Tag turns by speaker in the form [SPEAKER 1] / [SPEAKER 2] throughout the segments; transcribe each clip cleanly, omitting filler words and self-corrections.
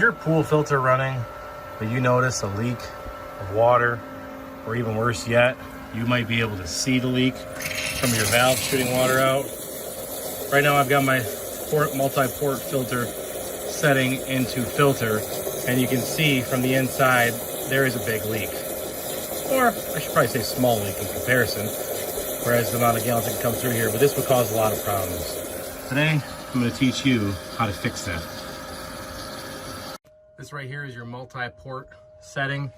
[SPEAKER 1] your pool filter running, but you notice a leak of water, or even worse yet, you might be able to see the leak from your valve shooting water out. Right now I've got my multi-port filter setting into filter, and you can see from the inside there is a big leak. Or I should probably say small leak in comparison, whereas the amount of gallons that can come through here, but this would cause a lot of problems. Today, I'm going to teach you how to fix that. This right here is your multi-port setting,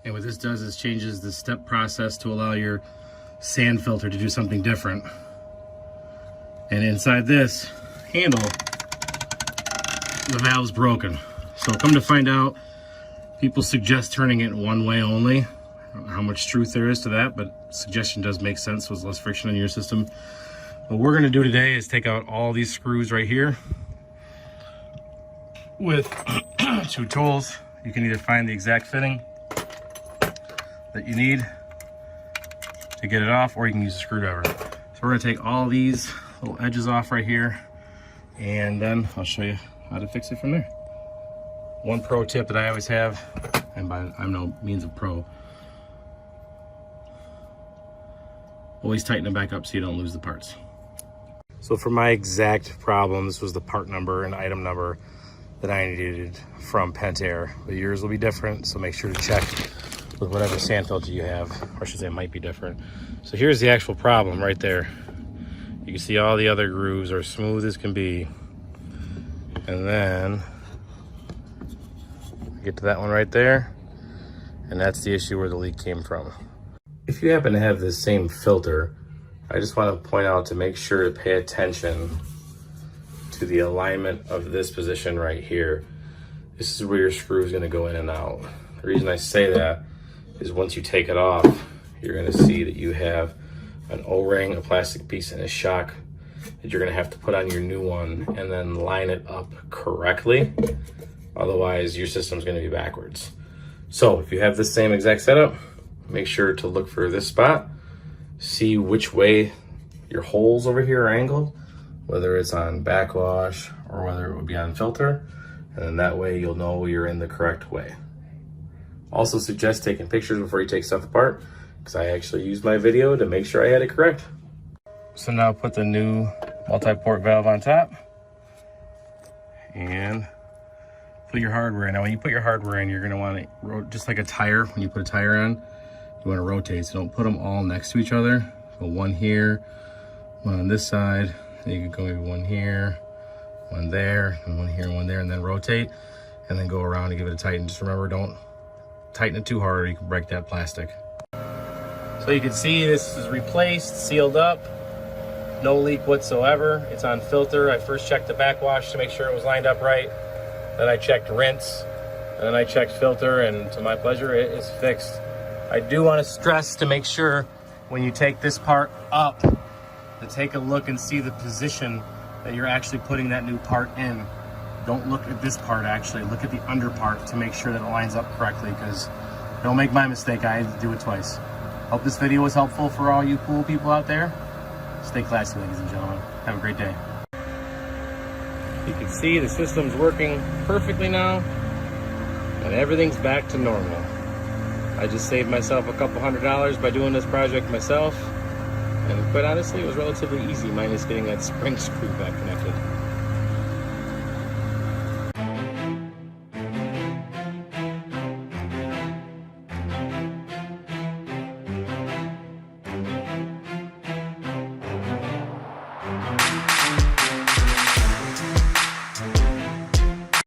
[SPEAKER 1] and what this does is changes the step process to allow your sand filter to do something different. And inside this handle, the valve's broken. So come to find out, people suggest turning it one way only. I don't know how much truth there is to that, but suggestion does make sense, so there's less friction in your system. What we're gonna do today is take out all these screws right here with two tools. You can either find the exact fitting that you need to get it off, or you can use a screwdriver. So we're gonna take all these little edges off right here, and then I'll show you how to fix it from there. One pro tip that I always have, and by I'm no means a pro, always tighten them back up so you don't lose the parts. So for my exact problem, this was the part number and item number that I needed from Pentair, but yours will be different, so make sure to check with whatever sand filter you have, or I should say it might be different. So here's the actual problem right there. You can see all the other grooves are smooth as can be, and then get to that one right there, and that's the issue where the leak came from. If you happen to have this same filter, I just want to point out to make sure to pay attention to the alignment of this position right here. This is where your screw is going to go in and out. The reason I say that is once you take it off, you're going to see that you have an O-ring, a plastic piece, and a shock that you're going to have to put on your new one and then line it up correctly. Otherwise, your system's going to be backwards. So if you have the same exact setup, make sure to look for this spot, see which way your holes over here are angled, whether it's on backwash or whether it would be on filter, and then that way you'll know you're in the correct way. Also suggest taking pictures before you take stuff apart, because I actually used my video to make sure I had it correct. So now put the new multi-port valve on top and put your hardware in. Now when you put your hardware in, you're going to want to, just like a tire, when you put a tire on, you want to rotate, so don't put them all next to each other. So one here, one on this side, and you can go maybe one here, one there, and one here and one there, and then rotate, and then go around and give it a tighten. Just remember, don't tighten it too hard or you can break that plastic. So you can see this is replaced, sealed up, no leak whatsoever. It's on filter. I first checked the backwash to make sure it was lined up right. Then I checked rinse, and then I checked filter, and to my pleasure, it is fixed. I do want to stress to make sure when you take this part up to take a look and see the position that you're actually putting that new part in. Don't look at this part actually, look at the under part to make sure that it lines up correctly, because don't make my mistake, I had to do it twice. Hope this video was helpful for all you pool people out there. Stay classy, ladies and gentlemen. Have a great day. You can see the system's working perfectly now, and everything's back to normal. I just saved myself a couple $100 by doing this project myself, and quite honestly, it was relatively easy, minus getting that spring screw back connected.